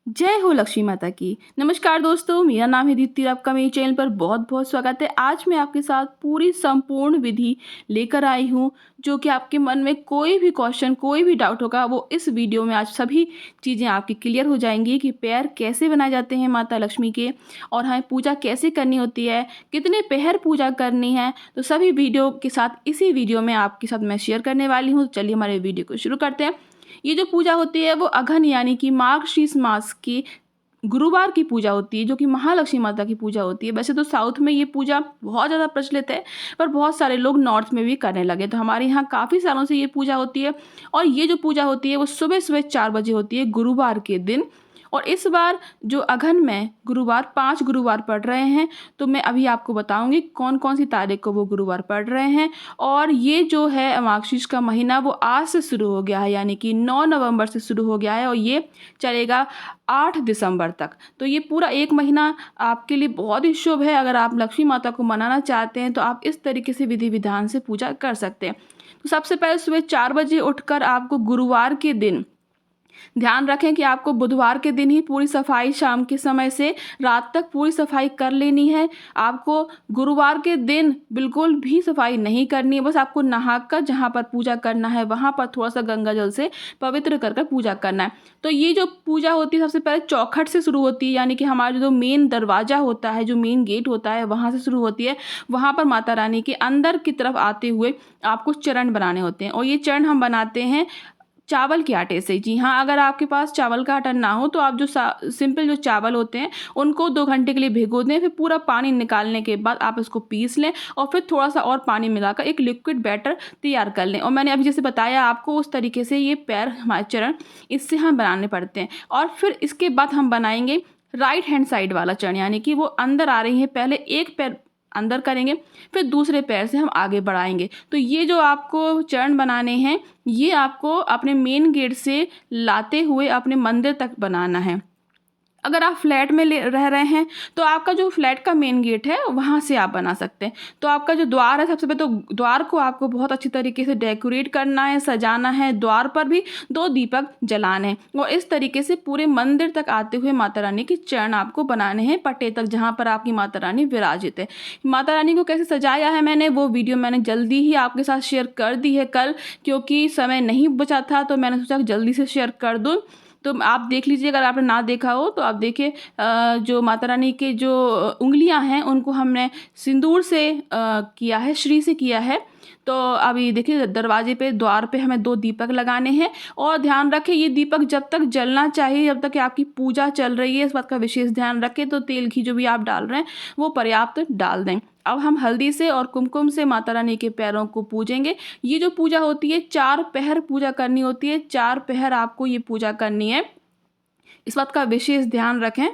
जय हो लक्ष्मी माता की। नमस्कार दोस्तों, मेरा नाम है दीप्ति और आपका मेरे चैनल पर बहुत बहुत स्वागत है। आज मैं आपके साथ पूरी संपूर्ण विधि लेकर आई हूँ, जो कि आपके मन में कोई भी क्वेश्चन, कोई भी डाउट होगा, वो इस वीडियो में आज सभी चीज़ें आपकी क्लियर हो जाएंगी कि पैर कैसे बनाए जाते हैं माता लक्ष्मी के, और हमें पूजा कैसे करनी होती है, कितने पहर पूजा करनी है। तो सभी वीडियो के साथ इसी वीडियो में आपके साथ मैं शेयर करने वाली हूँ। चलिए हमारे वीडियो को शुरू करते हैं। ये जो पूजा होती है वो अघन यानी कि मार्गशीर्ष मास की गुरुवार की पूजा होती है, जो कि महालक्ष्मी माता की पूजा होती है। वैसे तो साउथ में ये पूजा बहुत ज़्यादा प्रचलित है, पर बहुत सारे लोग नॉर्थ में भी करने लगे। तो हमारे यहाँ काफ़ी सालों से ये पूजा होती है, और ये जो पूजा होती है वो सुबह सुबह 4 बजे होती है गुरुवार के दिन। और इस बार जो अघन में गुरुवार 5 गुरुवार पड़ रहे हैं, तो मैं अभी आपको बताऊंगी कौन कौन सी तारीख को वो गुरुवार पड़ रहे हैं। और ये जो है मार्गशीर्ष का महीना वो आज से शुरू हो गया है, यानी कि 9 नवंबर से शुरू हो गया है, और ये चलेगा 8 दिसंबर तक। तो ये पूरा एक महीना आपके लिए बहुत ही शुभ है। अगर आप लक्ष्मी माता को मनाना चाहते हैं तो आप इस तरीके से विधि विधान से पूजा कर सकते हैं। तो सबसे पहले सुबह 4 बजे उठकर आपको गुरुवार के दिन ध्यान रखें कि आपको बुधवार के दिन ही पूरी सफाई, शाम के समय से रात तक पूरी सफाई कर लेनी है। आपको गुरुवार के दिन बिल्कुल भी सफाई नहीं करनी है। बस आपको नहाकर जहाँ पर पूजा करना है वहाँ पर थोड़ा सा गंगा जल से पवित्र कर पूजा करना है। तो ये जो पूजा होती है सबसे पहले चौखट से शुरू होती है, यानी कि हमारा जो मेन दरवाजा होता है, जो मेन गेट होता है, वहाँ से शुरू होती है। वहाँ पर माता रानी के अंदर की तरफ आते हुए आपको चरण बनाने होते हैं, और ये चरण हम बनाते हैं चावल के आटे से। जी हाँ, अगर आपके पास चावल का आटा ना हो तो आप जो सिंपल जो चावल होते हैं उनको 2 घंटे के लिए भिगो दें। फिर पूरा पानी निकालने के बाद आप इसको पीस लें, और फिर थोड़ा सा और पानी मिलाकर एक लिक्विड बैटर तैयार कर लें। और मैंने अभी जैसे बताया आपको, उस तरीके से ये पैर, हमारे चरण, इससे हम बनाने पड़ते हैं। और फिर इसके बाद हम बनाएंगे राइट हैंड साइड वाला चरण, यानी कि वो अंदर आ रही है। पहले एक पैर अंदर करेंगे, फिर दूसरे पैर से हम आगे बढ़ाएंगे। तो ये जो आपको चरण बनाने हैं, ये आपको अपने मेन गेट से लाते हुए अपने मंदिर तक बनाना है। अगर आप फ्लैट में रह रहे हैं तो आपका जो फ्लैट का मेन गेट है वहाँ से आप बना सकते हैं। तो आपका जो द्वार है, सबसे पहले तो द्वार को आपको बहुत अच्छी तरीके से डेकोरेट करना है, सजाना है। द्वार पर भी 2 दीपक जलाने हैं, और इस तरीके से पूरे मंदिर तक आते हुए माता रानी के चरण आपको बनाने हैं, पट्टे तक, जहाँ पर आपकी माता रानी विराजित है। माता रानी को कैसे सजाया है मैंने, वो वीडियो मैंने जल्दी ही आपके साथ शेयर कर दी है कल, क्योंकि समय नहीं बचा था, तो मैंने सोचा जल्दी से शेयर कर दूँ। तो आप देख लीजिए, अगर आपने ना देखा हो तो आप देखिए। जो माता रानी के जो उंगलियां हैं उनको हमने सिंदूर से किया है, श्री से किया है। तो अभी देखिए, दरवाजे पे, द्वार पे हमें 2 दीपक लगाने हैं। और ध्यान रखें, ये दीपक जब तक जलना चाहिए, जब तक कि आपकी पूजा चल रही है, इस बात का विशेष ध्यान रखें। तो तेल घी जो भी आप डाल रहे हैं वो पर्याप्त डाल दें। अब हम हल्दी से और कुमकुम से माता रानी के पैरों को पूजेंगे। ये जो पूजा होती है 4 पहर पूजा करनी होती है, 4 पहर आपको ये पूजा करनी है, इस बात का विशेष ध्यान रखें।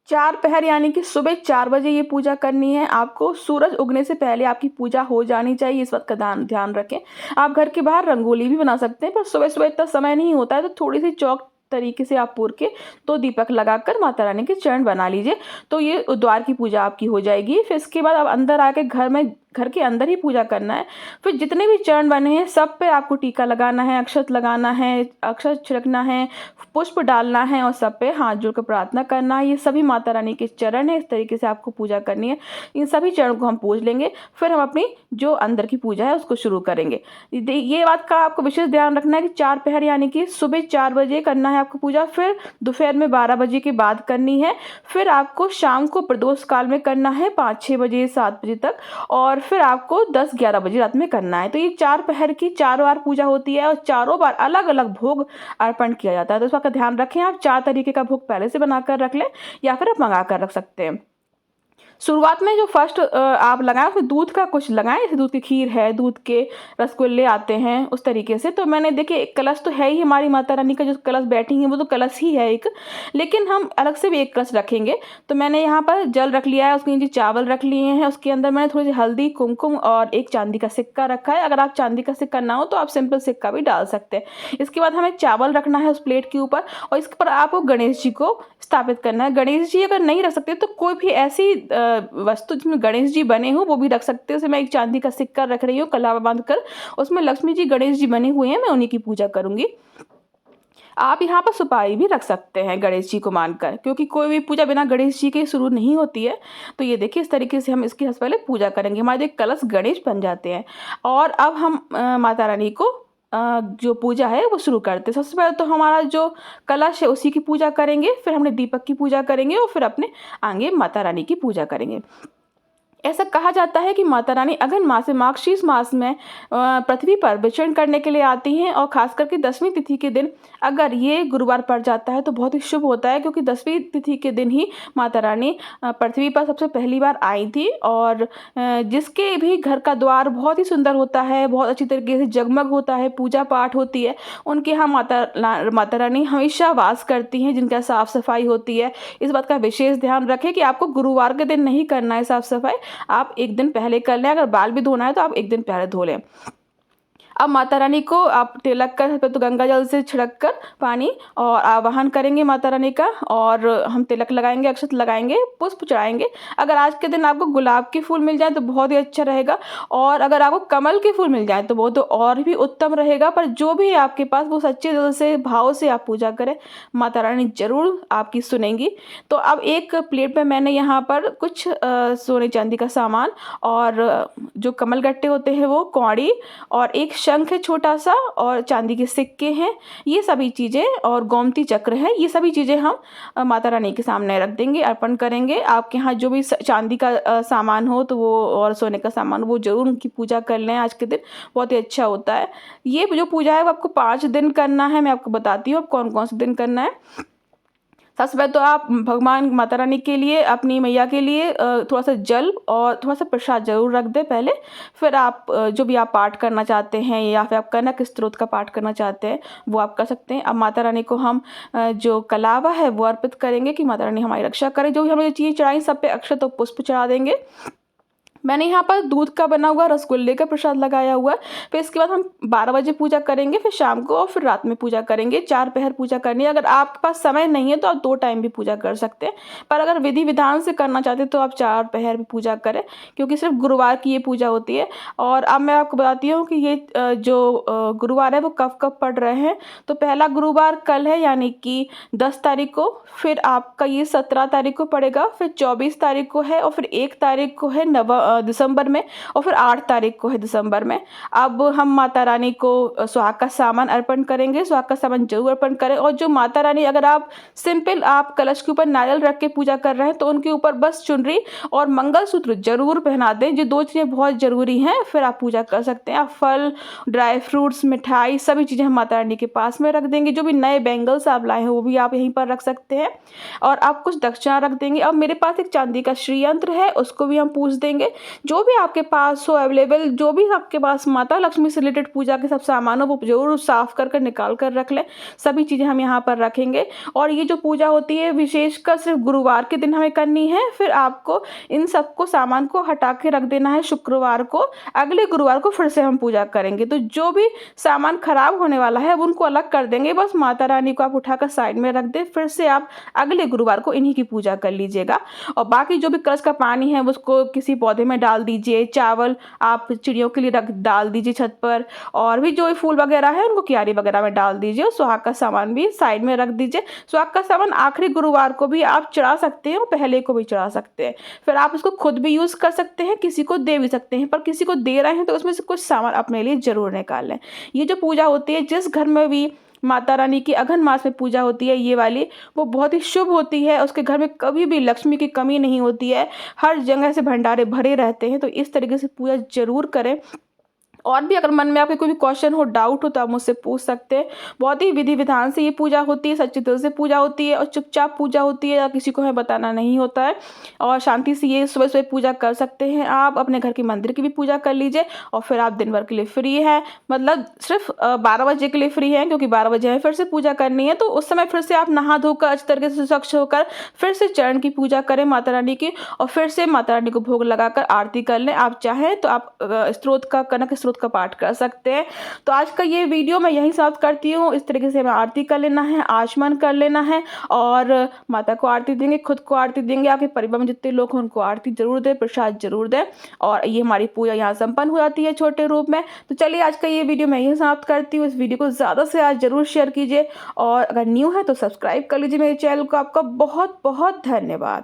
4 पहर यानी कि सुबह 4 बजे ये पूजा करनी है आपको। सूरज उगने से पहले आपकी पूजा हो जानी चाहिए, इस बात का ध्यान रखें। आप घर के बाहर रंगोली भी बना सकते हैं, पर सुबह सुबह इतना समय नहीं होता है, तो थोड़ी सी चौक तरीके से आप पूर के 2 दीपक लगाकर माता रानी के चरण बना लीजिए। तो ये द्वार की पूजा आपकी हो जाएगी। फिर इसके बाद आप अंदर आके घर के अंदर ही पूजा करना है। फिर जितने भी चरण बने हैं सब पे आपको टीका लगाना है, अक्षत लगाना है, अक्षत छिड़कना है, पुष्प डालना है, और सब पे हाथ जोड़कर प्रार्थना करना है। ये सभी माता रानी के चरण है, इस तरीके से आपको पूजा करनी है। इन सभी चरणों को हम पूज लेंगे, फिर हम अपनी जो अंदर की पूजा है उसको शुरू करेंगे। ये बात का आपको विशेष ध्यान रखना है कि 4 पहर यानी कि सुबह 4 बजे करना है आपको पूजा, फिर दोपहर में 12 बजे के बाद करनी है, फिर आपको शाम को प्रदोष काल में करना है 5-6 बजे 7 बजे तक, और फिर आपको 10-11 बजे रात में करना है। तो ये 4 पहर की 4 बार पूजा होती है, और चारों बार अलग अलग भोग अर्पण किया जाता है। तो इसका ध्यान रखें, आप 4 तरीके का भोग पहले से बनाकर रख लें, या फिर आप मंगा कर रख सकते हैं। शुरुआत में जो फर्स्ट आप लगाएं उसमें दूध का कुछ लगाएं, जैसे दूध की खीर है, दूध के रसगुल्ले आते हैं, उस तरीके से। तो मैंने देखिए, एक कलश तो है ही हमारी माता रानी का, जो कलश बैठी है वो तो कलश ही है एक, लेकिन हम अलग से भी एक कलश रखेंगे। तो मैंने यहाँ पर जल रख लिया है, उसके नीचे चावल रख लिए हैं, उसके अंदर मैंने थोड़ी सी हल्दी, कुमकुम और एक चांदी का सिक्का रखा है। अगर आप चांदी का सिक्का ना हो तो आप सिंपल सिक्का भी डाल सकते हैं। इसके बाद हमें चावल रखना है उस प्लेट के ऊपर, और इसके ऊपर आपको गणेश जी को स्थापित करना है। गणेश जी अगर नहीं रख सकते तो कोई भी ऐसी वस्तु जिसमें गणेश जी बने हो वो भी रख सकते हो। जैसे मैं एक चांदी का सिक्का रख रही हूँ, कलावा बांध कर, उसमें लक्ष्मी जी, गणेश जी बने हुए हैं, मैं उन्हीं की पूजा करूंगी। आप यहाँ पर सुपारी भी रख सकते हैं गणेश जी को मानकर, क्योंकि कोई भी पूजा बिना गणेश जी के शुरू नहीं होती है। तो ये देखिए इस तरीके से हम इसकी सबसे पहले पूजा करेंगे, हमारे जो कलश गणेश बन जाते हैं। और अब हम माता रानी को जो पूजा है वो शुरू करते हैं। सबसे पहले तो हमारा जो कलश है उसी की पूजा करेंगे, फिर हमने दीपक की पूजा करेंगे और फिर अपने आगे माता रानी की पूजा करेंगे। ऐसा कहा जाता है कि माता रानी अगन मास से मार्गशीर्ष मास में पृथ्वी पर विचरण करने के लिए आती हैं, और खास करके 10वीं तिथि के दिन अगर ये गुरुवार पड़ जाता है तो बहुत ही शुभ होता है, क्योंकि 10वीं तिथि के दिन ही माता रानी पृथ्वी पर सबसे पहली बार आई थी। और जिसके भी घर का द्वार बहुत ही सुंदर होता है, बहुत अच्छी तरीके से जगमग होता है, पूजा पाठ होती है, उनके यहाँ माता रानी हमेशा वास करती हैं, जिनका साफ सफाई होती है। इस बात का विशेष ध्यान रखें कि आपको गुरुवार के दिन नहीं करना है साफ सफाई, आप एक दिन पहले कर लें। अगर बाल भी धोना है तो आप एक दिन पहले धो लें। अब माता रानी को आप तिलक कर तो गंगा जल से छिड़क कर पानी और आवाहन करेंगे माता रानी का, और हम तिलक लगाएंगे, अक्षत लगाएंगे, पुष्प चढ़ाएंगे। अगर आज के दिन आपको गुलाब के फूल मिल जाए तो बहुत ही अच्छा रहेगा, और अगर आपको कमल के फूल मिल जाए तो वो तो और भी उत्तम रहेगा। पर जो भी है आपके पास वो सच्चे दिल से भाव से आप पूजा करें, माता रानी जरूर आपकी सुनेंगी। तो अब एक प्लेट में मैंने यहाँ पर कुछ सोने चांदी का सामान और जो कमल गट्टे होते हैं वो, कौड़ी और एक शंख है छोटा सा, और चांदी के सिक्के हैं, ये सभी चीज़ें, और गोमती चक्र है, ये सभी चीज़ें हम माता रानी के सामने रख देंगे, अर्पण करेंगे। आपके यहाँ जो भी चांदी का सामान हो तो वो, और सोने का सामान, वो जरूर उनकी पूजा कर लें आज के दिन, बहुत ही अच्छा होता है। ये जो पूजा है वो आपको 5 दिन करना है। मैं आपको बताती हूँ अब कौन कौन से दिन करना है। सबसे पहले तो आप भगवान माता रानी के लिए, अपनी मैया के लिए थोड़ा सा जल और थोड़ा सा प्रसाद जरूर रख दें पहले। फिर आप जो भी आप पाठ करना चाहते हैं, या फिर आप कनक स्तोत्र का पाठ करना चाहते हैं वो आप कर सकते हैं। अब माता रानी को हम जो कलावा है वो अर्पित करेंगे कि माता रानी हमारी रक्षा करें। जो भी हमने चीज़ चढ़ाई सब पे अक्षत और पुष्प चढ़ा देंगे। मैंने यहाँ पर दूध का बना हुआ रसगुल्ले का प्रसाद लगाया हुआ है। फिर इसके बाद हम 12 बजे पूजा करेंगे, फिर शाम को और फिर रात में पूजा करेंगे। 4 पहर पूजा करनी है। अगर आपके पास समय नहीं है तो आप 2 टाइम भी पूजा कर सकते हैं, पर अगर विधि विधान से करना चाहते हैं तो आप 4 पहर भी पूजा करें, क्योंकि सिर्फ गुरुवार की ये पूजा होती है। और अब मैं आपको बताती हूँ कि ये जो गुरुवार है वो कब कब पड़ रहे हैं। तो पहला गुरुवार कल है, यानी कि 10 तारीख को, फिर आपका ये 17 तारीख को पड़ेगा, फिर 24 तारीख को है, और फिर 1 तारीख को है दिसंबर में, और फिर 8 तारीख को है दिसंबर में। अब हम माता रानी को सुहाग का सामान अर्पण करेंगे। सुहाग का सामान जरूर अर्पण करें। और जो माता रानी, अगर आप सिंपल आप कलश के ऊपर नारियल रख के पूजा कर रहे हैं तो उनके ऊपर बस चुनरी और मंगलसूत्र जरूर पहना दें। जो 2 चीज़ें बहुत जरूरी हैं, फिर आप पूजा कर सकते हैं। आप फल, ड्राई फ्रूट्स, मिठाई, सभी चीज़ें हम माता रानी के पास में रख देंगे। जो भी नए बैंगल्स आप लाए हैं वो भी आप यहीं पर रख सकते हैं, और आप कुछ दक्षिणा रख देंगे। अब मेरे पास एक चांदी का श्री यंत्र है, उसको भी हम पूज देंगे। जो भी आपके पास हो अवेलेबल, जो भी आपके पास माता लक्ष्मी से रिलेटेड पूजा के सब सामान हो वो जरूर साफ कर निकाल कर रख लें। सभी चीज़ें हम यहाँ पर रखेंगे। और ये जो पूजा होती है विशेषकर सिर्फ गुरुवार के दिन हमें करनी है। फिर आपको इन सबको सामान को हटा के रख देना है शुक्रवार को। अगले गुरुवार को फिर से हम पूजा करेंगे। तो जो भी सामान खराब होने वाला है उनको अलग कर देंगे, बस माता रानी को आप उठाकर साइड में रख दें। फिर से आप अगले गुरुवार को इन्हीं की पूजा कर लीजिएगा। और बाकी जो भी कलश का पानी है उसको किसी पौधे में डाल दीजिए। चावल आप चिड़ियों के लिए डाल दीजिए छत पर, और भी जो फूल वगैरह है उनको क्यारी वगैरह में डाल दीजिए। और सुहाग का सामान भी साइड में रख दीजिए। सुहाग का सामान आखिरी गुरुवार को भी आप चढ़ा सकते हैं और पहले को भी चढ़ा सकते हैं। फिर आप इसको खुद भी यूज कर सकते हैं, किसी को दे भी सकते हैं, पर किसी को दे रहे हैं तो उसमें से कुछ सामान अपने लिए जरूर निकाल लें। ये जो पूजा होती है, जिस घर में भी माता रानी की अघन मास में पूजा होती है ये वाली, वो बहुत ही शुभ होती है। उसके घर में कभी भी लक्ष्मी की कमी नहीं होती है, हर जगह से भंडारे भरे रहते हैं। तो इस तरीके से पूजा जरूर करें। और भी अगर मन में आपके कोई भी क्वेश्चन हो, डाउट हो, तो आप मुझसे पूछ सकते हैं। बहुत ही विधि विधान से ये पूजा होती है, सच्चे दिल से पूजा होती है, और चुपचाप पूजा होती है, या किसी को हमें बताना नहीं होता है। और शांति से ये सुबह सुबह पूजा कर सकते हैं। आप अपने घर के मंदिर की भी पूजा कर लीजिए, और फिर आप दिन भर के लिए फ्री हैं, मतलब सिर्फ 12 बजे के लिए फ्री हैं, क्योंकि 12 बजे हमें फिर से पूजा करनी है। तो उस समय फिर से आप नहा धोकर अच्छी तरीके से स्वच्छ होकर फिर से चरण की पूजा करें माता रानी की, और फिर से माता रानी को भोग लगाकर आरती कर लें। आप चाहें तो आप स्त्रोत का, कनक स्त्रोत स्रोत का पाठ कर सकते हैं। तो आज का ये वीडियो मैं यहीं समाप्त करती हूँ। इस तरीके से हमें आरती कर लेना है, आचमन कर लेना है और माता को आरती देंगे, खुद को आरती देंगे, आपके परिवार में जितने लोग हैं उनको आरती जरूर दें, प्रसाद जरूर दें और ये हमारी पूजा यहाँ संपन्न हो जाती है छोटे रूप में। तो चलिए आज का ये वीडियो मैं यहीं समाप्त करती हूँ। इस वीडियो को ज़्यादा से ज़्यादा जरूर शेयर कीजिए और अगर न्यू है तो सब्सक्राइब कर लीजिए मेरे चैनल को। आपका बहुत बहुत धन्यवाद।